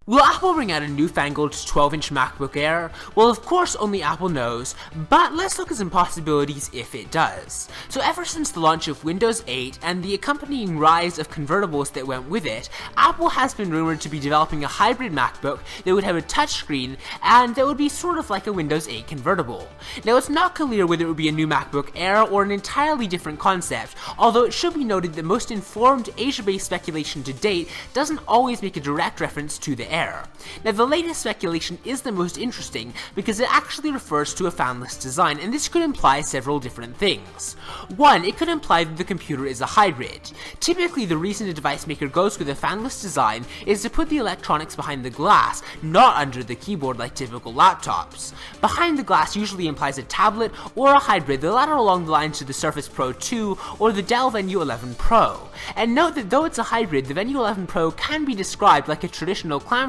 Will Apple bring out a newfangled 12-inch MacBook Air? Well, of course only Apple knows, but let's look at some possibilities if it does. So ever since the launch of Windows 8 and the accompanying rise of convertibles that went with it, Apple has been rumored to be developing a hybrid MacBook that would have a touchscreen and that would be sort of like a Windows 8 convertible. Now, it's not clear whether it would be a new MacBook Air or an entirely different concept, although it should be noted that most informed Asia-based speculation to date doesn't always make a direct reference to the Air. Now, the latest speculation is the most interesting because it actually refers to a fanless design, and this could imply several different things. One, it could imply that the computer is a hybrid. Typically, the reason a device maker goes with a fanless design is to put the electronics behind the glass, not under the keyboard like typical laptops. Behind the glass usually implies a tablet or a hybrid, the latter along the lines of the Surface Pro 2 or the Dell Venue 11 Pro. And note that though it's a hybrid, the Venue 11 Pro can be described like a traditional clamshell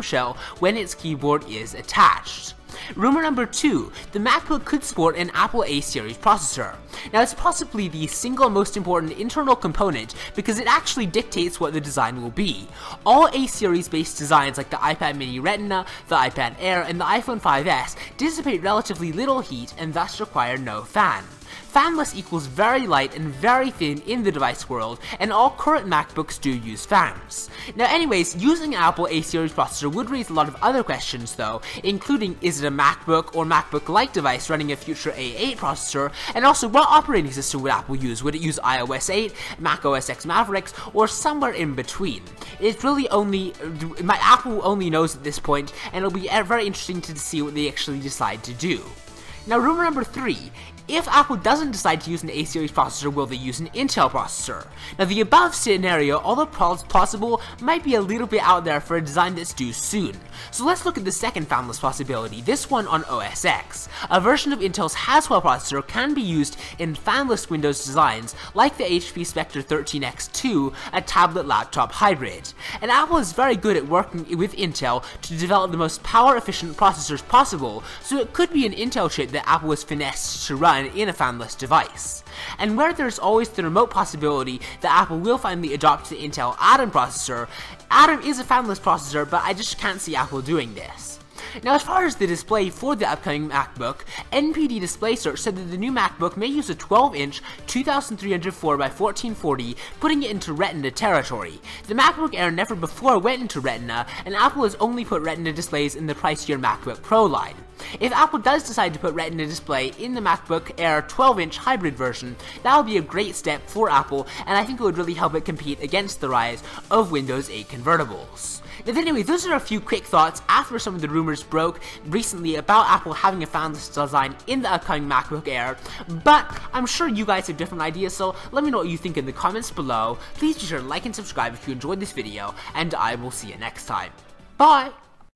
when its keyboard is attached. Rumor number 2, the MacBook could sport an Apple A-series processor. Now, it's possibly the single most important internal component because it actually dictates what the design will be. All A-series based designs like the iPad mini Retina, the iPad Air, and the iPhone 5S dissipate relatively little heat and thus require no fan. Fanless equals very light and very thin in the device world, and all current MacBooks do use fans. Now anyways, using an Apple A-series processor would raise a lot of other questions though, including is it a MacBook or MacBook-like device running a future A8 processor, and also what operating system would Apple use? Would it use iOS 8, Mac OS X Mavericks, or somewhere in between? It's really Apple only knows at this point, and it'll be very interesting to see what they actually decide to do. Now, rumor number 3, if Apple doesn't decide to use an A-series processor, will they use an Intel processor? Now, the above scenario, although possible, might be a little bit out there for a design that's due soon. So let's look at the second fanless possibility, this one on OS X. A version of Intel's Haswell processor can be used in fanless Windows designs, like the HP Spectre 13X2, a tablet laptop hybrid. And Apple is very good at working with Intel to develop the most power-efficient processors possible, so it could be an Intel chip that Apple was finessed to run in a fanless device. And where there's always the remote possibility that Apple will finally adopt the Intel Atom processor, Atom is a fanless processor, but I just can't see Apple doing this. Now, as far as the display for the upcoming MacBook, NPD Display Search said that the new MacBook may use a 12-inch 2304x1440, putting it into Retina territory. The MacBook Air never before went into Retina, and Apple has only put Retina displays in the pricier MacBook Pro line. If Apple does decide to put Retina display in the MacBook Air 12-inch hybrid version, that would be a great step for Apple, and I think it would really help it compete against the rise of Windows 8 convertibles. Now, anyway, those are a few quick thoughts after some of the rumors broke recently about Apple having a fanless design in the upcoming MacBook Air, but I'm sure you guys have different ideas, so let me know what you think in the comments below. Please be sure to like and subscribe if you enjoyed this video, and I will see you next time. Bye!